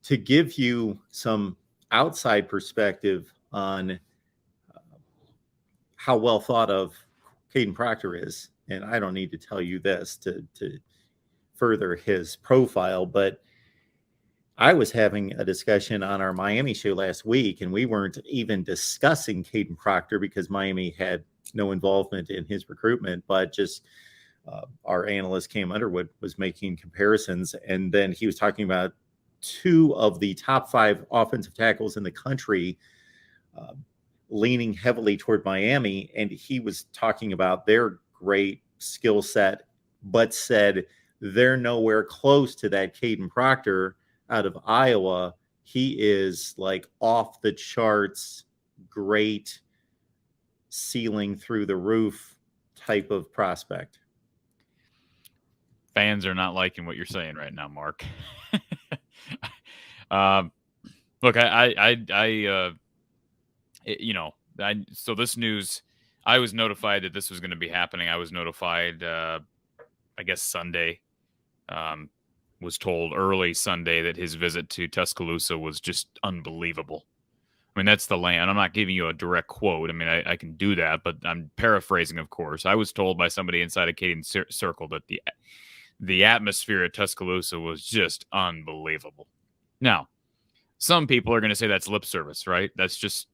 to give you some outside perspective on how well thought of Kadyn Proctor is, and I don't need to tell you this to further his profile, but I was having a discussion on our Miami show last week, and we weren't even discussing Kadyn Proctor because Miami had no involvement in his recruitment, but just our analyst Cam Underwood was making comparisons, and then he was talking about two of the top 5 offensive tackles in the country leaning heavily toward Miami, and he was talking about their great skill set, but said they're nowhere close to that Kadyn Proctor out of Iowa. He is like off the charts, great ceiling through the roof type of prospect. Fans are not liking what you're saying right now, Mark. Look, so this news, I was notified that this was going to be happening. I was notified, I guess Sunday, was told early Sunday that his visit to Tuscaloosa was just unbelievable. I mean, that's the land. I'm not giving you a direct quote. I mean, I can do that, but I'm paraphrasing, of course. I was told by somebody inside of Kadyn's circle that the atmosphere at Tuscaloosa was just unbelievable. Now, some people are going to say that's lip service, right? That's just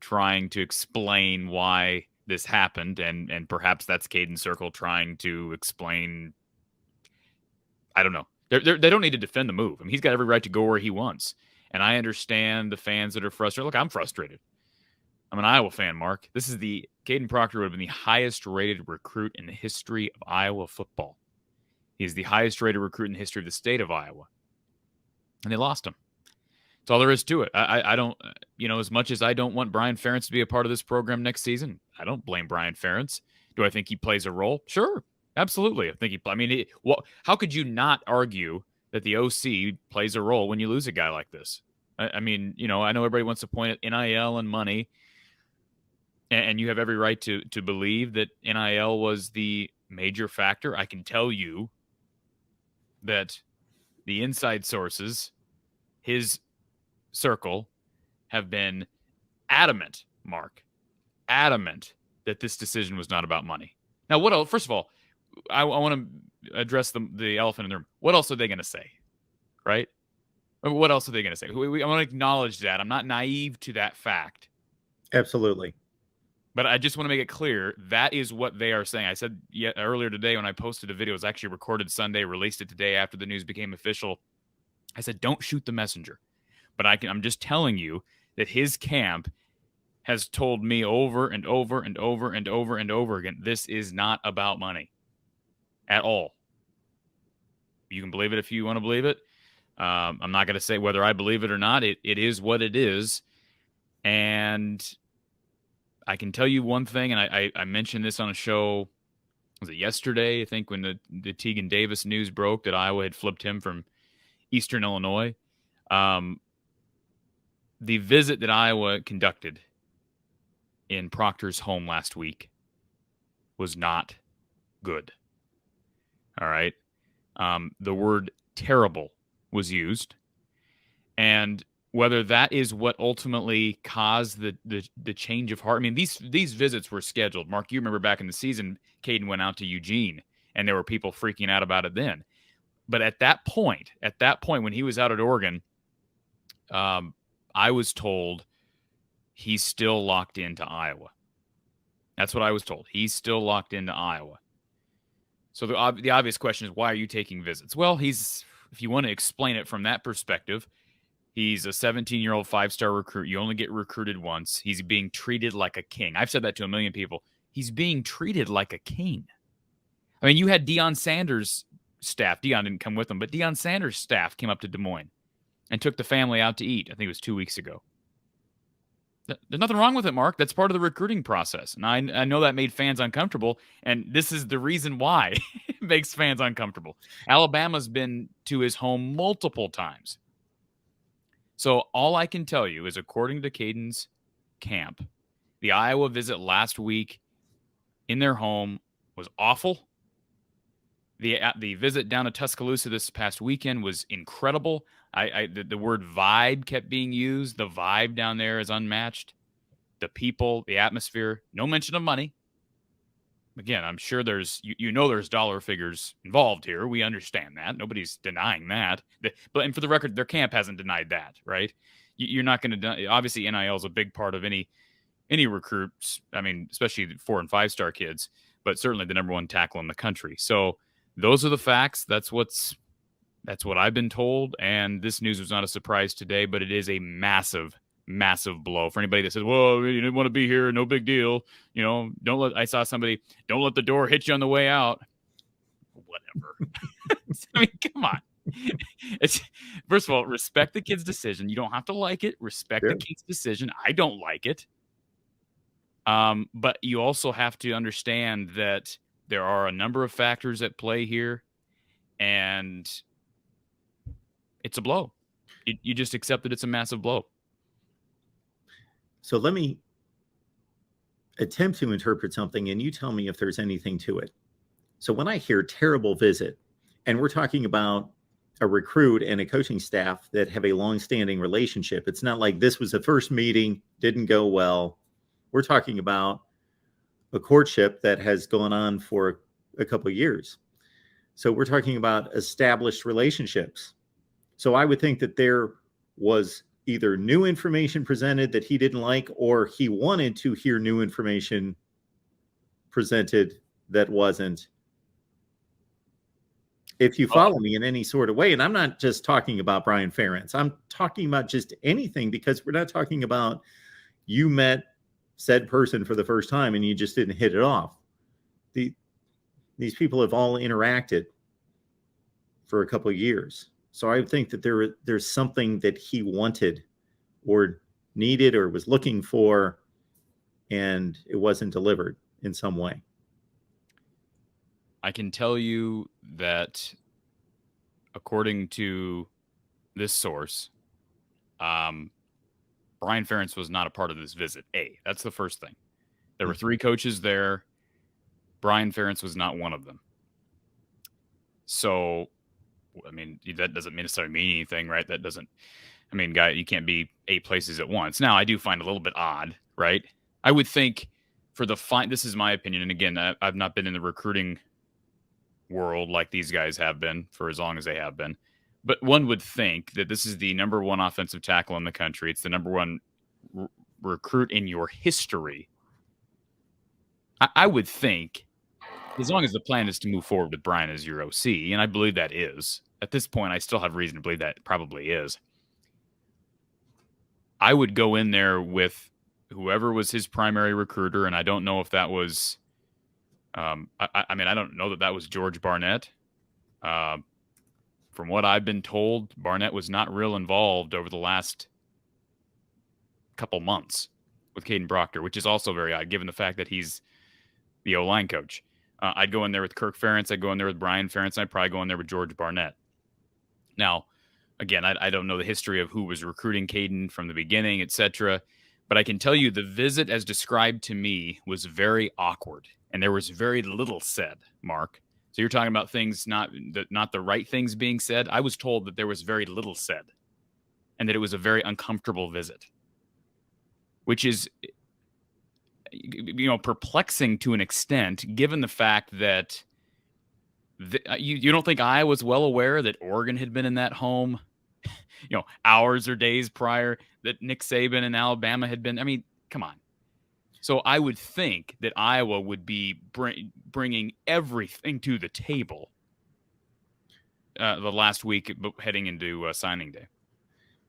trying to explain why this happened, and perhaps that's Kadyn's circle trying to explain. I don't know. They don't need to defend the move. I mean, he's got every right to go where he wants. And I understand the fans that are frustrated. Look, I'm frustrated. I'm an Iowa fan, Mark. Kadyn Proctor would have been the highest rated recruit in the history of Iowa football. He's the highest rated recruit in the history of the state of Iowa. And they lost him. That's all there is to it. I don't, as much as I don't want Brian Ferentz to be a part of this program next season, I don't blame Brian Ferentz. Do I think he plays a role? Sure. Absolutely. How could you not argue that the OC plays a role when you lose a guy like this? I mean, I know everybody wants to point at NIL and money, and you have every right to believe that NIL was the major factor. I can tell you that the inside sources, his circle, have been adamant, Mark, that this decision was not about money. Now, what else? First of all, I want to address the elephant in the room. What else are they going to say, right? What else are they going to say? I want to acknowledge that. I'm not naive to that fact. Absolutely. But I just want to make it clear that is what they are saying. I said earlier today when I posted a video, it was actually recorded Sunday, released it today after the news became official. I said, don't shoot the messenger. But I'm just telling you that his camp has told me over and over and over and over and over again, this is not about money at all. You can believe it if you want to believe it. I'm not going to say whether I believe it or not. It is what it is. And I can tell you one thing, and I mentioned this on a show, was it yesterday, I think, when the Tegan Davis news broke that Iowa had flipped him from Eastern Illinois. The visit that Iowa conducted in Proctor's home last week was not good. All right. The word terrible was used. And whether that is what ultimately caused the change of heart. I mean, these visits were scheduled. Mark, you remember back in the season, Kadyn went out to Eugene, and there were people freaking out about it then. But at that point, when he was out at Oregon, I was told he's still locked into Iowa. That's what I was told. He's still locked into Iowa. So the obvious question is, why are you taking visits? Well, if you want to explain it from that perspective, he's a 17-year-old 5-star recruit. You only get recruited once. He's being treated like a king. I've said that to a million people. He's being treated like a king. I mean, you had Deion Sanders' staff. Deion didn't come with him, but Deion Sanders' staff came up to Des Moines and took the family out to eat. I think it was 2 weeks ago. There's nothing wrong with it, Mark. That's part of the recruiting process. And I know that made fans uncomfortable, and this is the reason why it makes fans uncomfortable. Alabama's been to his home multiple times. So all I can tell you is, according to Kadyn's camp, the Iowa visit last week in their home was awful. The visit down to Tuscaloosa this past weekend was incredible. The word vibe kept being used. The vibe down there is unmatched. The people, the atmosphere, no mention of money. Again, I'm sure there's there's dollar figures involved here. We understand that. Nobody's denying that. But and for the record, their camp hasn't denied that, right? You're not going to obviously NIL is a big part of any recruits. I mean, especially 4- and 5-star kids, but certainly the number one tackle in the country. So those are the facts. That's what I've been told. And this news was not a surprise today, but it is a massive, massive blow for anybody that says, well, you didn't want to be here. No big deal. I saw somebody, don't let the door hit you on the way out. Whatever. I mean, come on. First of all, respect the kid's decision. You don't have to like it. Respect the kid's decision. I don't like it. But you also have to understand that there are a number of factors at play here, and it's a blow. You just accept that it's a massive blow. So let me attempt to interpret something, and you tell me if there's anything to it. So when I hear terrible visit, and we're talking about a recruit and a coaching staff that have a long-standing relationship, it's not like this was the first meeting, didn't go well. We're talking about a courtship that has gone on for a couple of years. So we're talking about established relationships. So I would think that there was either new information presented that he didn't like, or he wanted to hear new information presented that wasn't. If you follow me in any sort of way, and I'm not just talking about Brian Ferentz, I'm talking about just anything, because we're not talking about you met said person for the first time and you just didn't hit it off. These people have all interacted for a couple of years. So I think that there's something that he wanted or needed or was looking for, and it wasn't delivered in some way. I can tell you that according to this source, Brian Ferentz was not a part of this visit. That's the first thing. There were 3 coaches there. Brian Ferentz was not one of them. So, I mean, that doesn't necessarily mean anything, right? That doesn't, I mean, guy, you can't be 8 places at once. Now, I do find it a little bit odd, right? I would think this is my opinion. And again, I've not been in the recruiting world like these guys have been for as long as they have been. But one would think that this is the number 1 offensive tackle in the country. It's the number 1 recruit in your history. I would think, as long as the plan is to move forward with Brian as your OC, and I believe that is. At this point, I still have reason to believe that probably is. I would go in there with whoever was his primary recruiter, and I don't know if that was I mean, I don't know that was George Barnett. From what I've been told, Barnett was not real involved over the last couple months with Kadyn Proctor, which is also very odd, given the fact that he's the O-line coach. I'd go in there with Kirk Ferentz. I'd go in there with Brian Ferentz. And I'd probably go in there with George Barnett. Now, again, I don't know the history of who was recruiting Kadyn from the beginning, etc. But I can tell you the visit as described to me was very awkward. And there was very little said, Mark. So you're talking about things, not the right things being said. I was told that there was very little said and that it was a very uncomfortable visit, which is, perplexing to an extent, given the fact that you don't think I was well aware that Oregon had been in that home, hours or days prior, that Nick Saban and Alabama had been. I mean, come on. So I would think that Iowa would be bringing everything to the table the last week heading into signing day.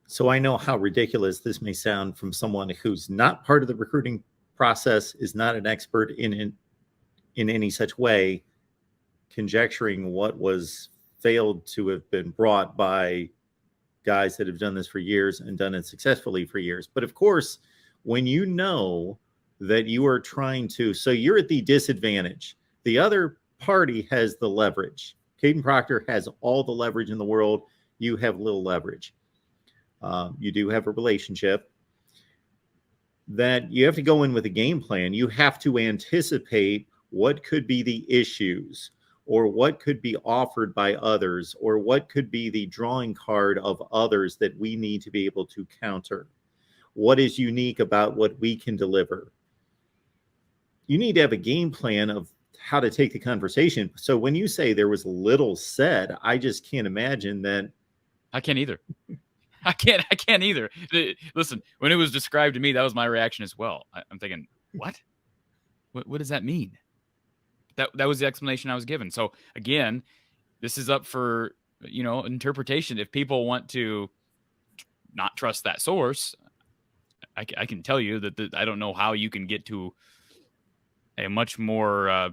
So I know how ridiculous this may sound from someone who's not part of the recruiting process, is not an expert in any such way, conjecturing what was failed to have been brought by guys that have done this for years and done it successfully for years. But of course, when you know that you are trying to, so you're at the disadvantage. The other party has the leverage. Kadyn Proctor has all the leverage in the world. You have little leverage. You do have a relationship that you have to go in with a game plan. You have to anticipate what could be the issues or what could be offered by others, or what could be the drawing card of others that we need to be able to counter. What is unique about what we can deliver? You need to have a game plan of how to take the conversation. So when you say there was little said, I just can't imagine that. I can't either. I can't either. Listen, when it was described to me, that was my reaction as well. I'm thinking, what? What does that mean? That was the explanation I was given. So again, this is up for, interpretation. If people want to not trust that source, I can tell you that I don't know how you can get to a much more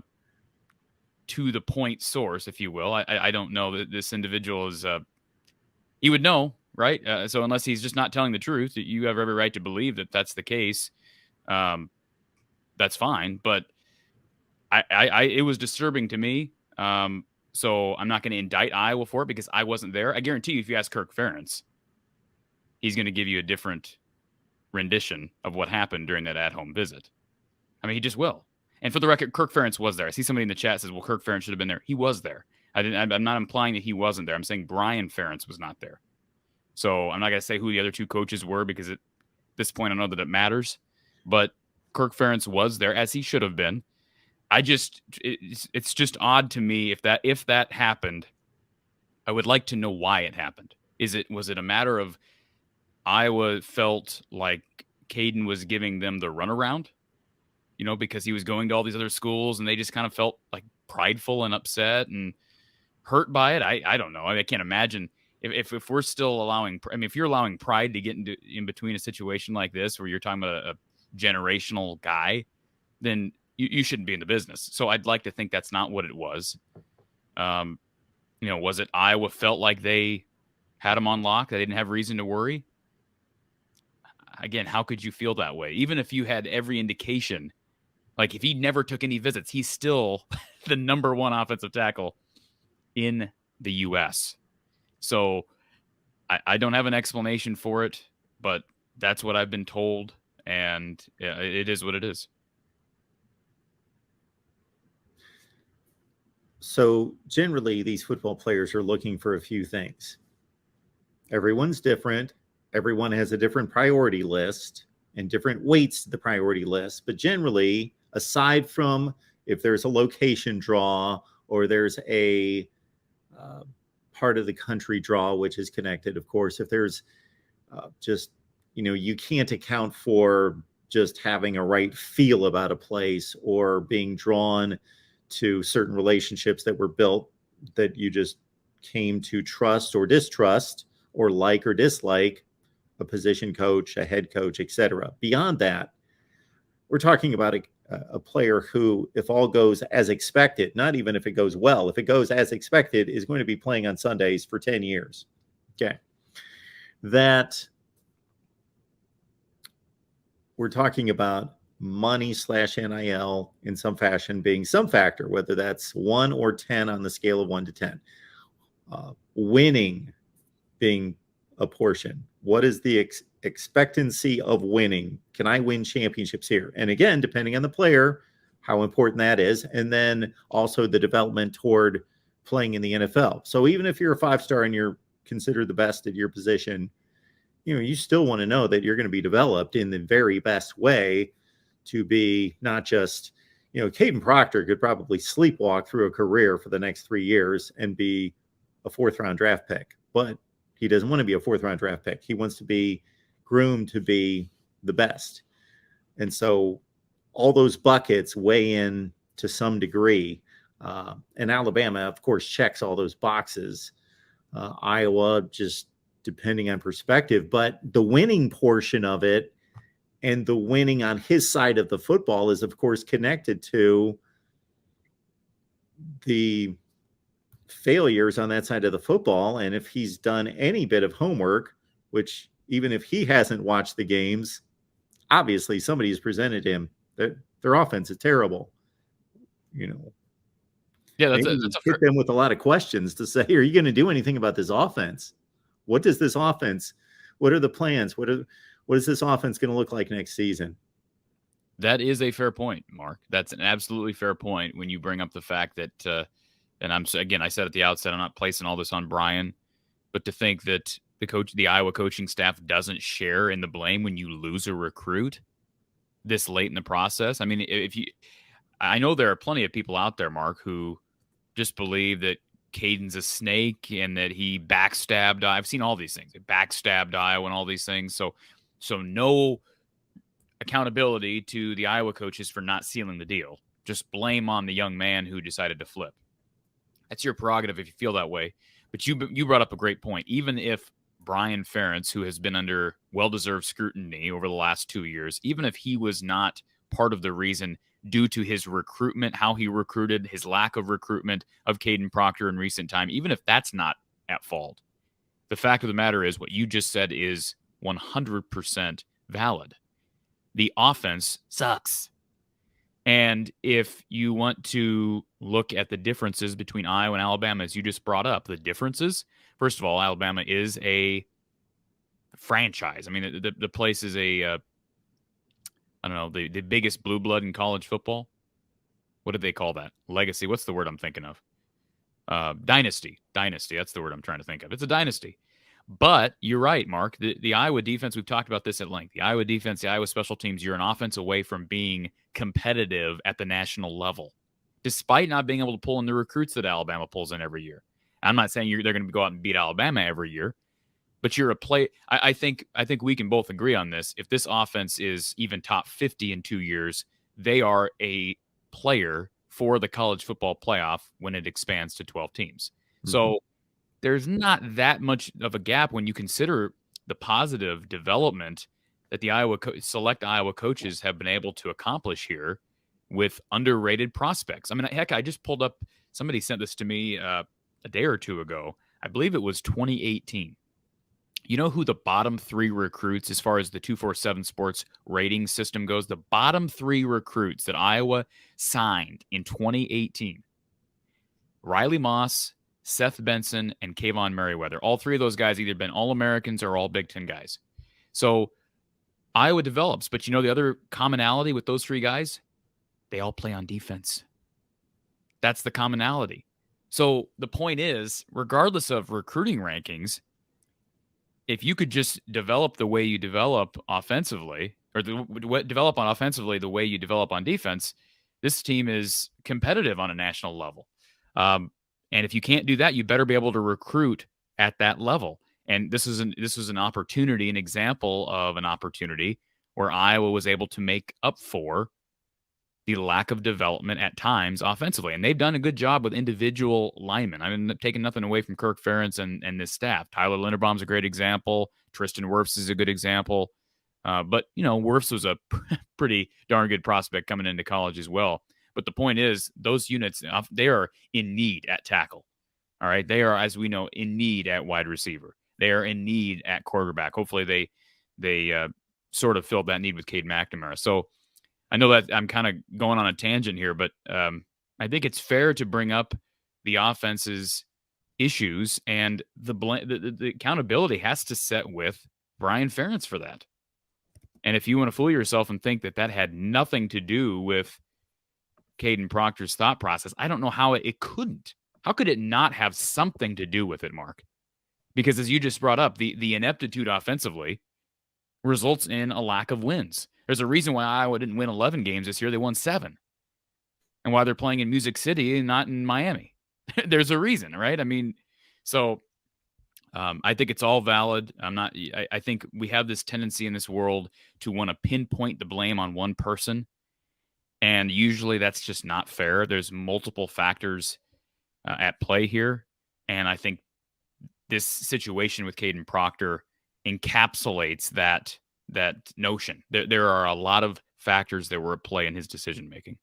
to the point source, if you will. I don't know that this individual is. He would know, right? So unless he's just not telling the truth, you have every right to believe that that's the case. That's fine, but it was disturbing to me. So I'm not going to indict Iowa for it because I wasn't there. I guarantee you, if you ask Kirk Ferentz, he's going to give you a different rendition of what happened during that at-home visit. I mean, he just will. And for the record, Kirk Ferentz was there. I see somebody in the chat says, well, Kirk Ferentz should have been there. He was there. I'm not implying that he wasn't there. I'm saying Brian Ferentz was not there. So I'm not going to say who the other two coaches were because at this point I know that it matters. But Kirk Ferentz was there, as he should have been. It's just odd to me if that happened. I would like to know why it happened. Was it a matter of Iowa felt like Kadyn was giving them the runaround, because he was going to all these other schools and they just kind of felt like prideful and upset and hurt by it? I don't know. I can't imagine if we're still allowing. I mean, if you're allowing pride to get in between a situation like this where you're talking about a generational guy, then you shouldn't be in the business. So I'd like to think that's not what it was. Was it Iowa felt like they had him on lock? They didn't have reason to worry? Again, how could you feel that way? Even if you had every indication, like if he never took any visits, he's still the number one offensive tackle in the U.S. So I don't have an explanation for it, but that's what I've been told, and it is what it is. So generally, these football players are looking for a few things. Everyone's different. Everyone has a different priority list and different weights to the priority list. But generally, aside from if there's a location draw or there's a part of the country draw, which is connected, of course, if there's you can't account for just having a right feel about a place or being drawn to certain relationships that were built that you just came to trust or distrust or like or dislike a position coach, a head coach, etc. Beyond that, we're talking about a player who, if all goes as expected, not even if it goes well, if it goes as expected, is going to be playing on Sundays for 10 years. Okay. That we're talking about money / NIL in some fashion being some factor, whether that's 1 or 10 on the scale of 1 to 10. Winning being a portion. What is the expectancy of winning? Can I win championships here? And again, depending on the player, how important that is. And then also the development toward playing in the NFL. So even if you're a 5-star and you're considered the best at your position, you still want to know that you're going to be developed in the very best way to be not just, Kadyn Proctor could probably sleepwalk through a career for the next 3 years and be a 4th-round draft pick. But he doesn't want to be a 4th-round draft pick. He wants to be groomed to be the best. And so all those buckets weigh in to some degree. And Alabama, of course, checks all those boxes. Iowa, just depending on perspective. But the winning portion of it and the winning on his side of the football is, of course, connected to the failures on that side of the football. And if he's done any bit of homework, which even if he hasn't watched the games, obviously somebody has presented him that their offense is terrible. Yeah, that's a hit them with a lot of questions to say, are you going to do anything about this offense? What does this offense? What are the plans? What is this offense going to look like next season? That is a fair point, Mark. That's an absolutely fair point when you bring up the fact that and again, I said at the outset, I'm not placing all this on Brian, but to think that the Iowa coaching staff doesn't share in the blame when you lose a recruit this late in the process. I mean, I know there are plenty of people out there, Mark, who just believe that Kadyn's a snake and that he backstabbed. I've seen all these things. He backstabbed Iowa and all these things. So no accountability to the Iowa coaches for not sealing the deal. Just blame on the young man who decided to flip. That's your prerogative if you feel that way. But you brought up a great point. Even if Brian Ferentz, who has been under well-deserved scrutiny over the last 2 years, even if he was not part of the reason due to his recruitment, how he recruited, his lack of recruitment of Kadyn Proctor in recent time, even if that's not at fault, the fact of the matter is what you just said is 100% valid. The offense sucks. And if you want to look at the differences between Iowa and Alabama, as you just brought up, the differences, first of all, Alabama is a franchise. I mean, the place is I don't know, the biggest blue blood in college football. What did they call that? Legacy. What's the word I'm thinking of? Dynasty. Dynasty. That's the word I'm trying to think of. It's a dynasty. But you're right, Mark. The Iowa defense, we've talked about this at length. The Iowa defense, the Iowa special teams, you're an offense away from being competitive at the national level, despite not being able to pull in the recruits that Alabama pulls in every year. I'm not saying they're going to go out and beat Alabama every year, but you're a play. I think we can both agree on this. If this offense is even top 50 in 2 years, they are a player for the college football playoff when it expands to 12 teams. Mm-hmm. So there's not that much of a gap when you consider the positive development that the select Iowa coaches have been able to accomplish here with underrated prospects. I mean, heck, I just pulled up, somebody sent this to me a day or two ago. I believe it was 2018. You know who the bottom 3 recruits, as far as the 247 Sports rating system goes, the bottom 3 recruits that Iowa signed in 2018? Riley Moss, Seth Benson, and Kayvon Merriweather. All 3 of those guys either been All-Americans or All Big Ten guys. So Iowa develops, but you know the other commonality with those 3 guys? They all play on defense. That's the commonality. So the point is, regardless of recruiting rankings, if you could just develop the way you develop offensively, or develop on offensively the way you develop on defense, this team is competitive on a national level. And if you can't do that, you better be able to recruit at that level. And this was an opportunity, an example of an opportunity where Iowa was able to make up for the lack of development at times offensively. And they've done a good job with individual linemen. I'm taking nothing away from Kirk Ferentz and this staff. Tyler Linderbaum's a great example. Tristan Wirfs is a good example. But, you know, Wirfs was a pretty darn good prospect coming into college as well. But the point is, those units, they are in need at tackle. All right. They are, as we know, in need at wide receiver. They are in need at quarterback. Hopefully they sort of filled that need with Cade McNamara. So I know that I'm kind of going on a tangent here, but I think it's fair to bring up the offense's issues, and the accountability has to set with Brian Ferentz for that. And if you want to fool yourself and think that had nothing to do with Kadyn Proctor's thought process, I don't know how it couldn't. How could it not have something to do with it, Mark? Because as you just brought up, the ineptitude offensively results in a lack of wins. There's a reason why Iowa didn't win 11 games this year. They won 7. And why they're playing in Music City and not in Miami. There's a reason, right? I mean, so I think it's all valid. I think we have this tendency in this world to want to pinpoint the blame on one person. And usually that's just not fair. There's multiple factors at play here. And I think this situation with Kadyn Proctor encapsulates that notion. There are a lot of factors that were at play in his decision making.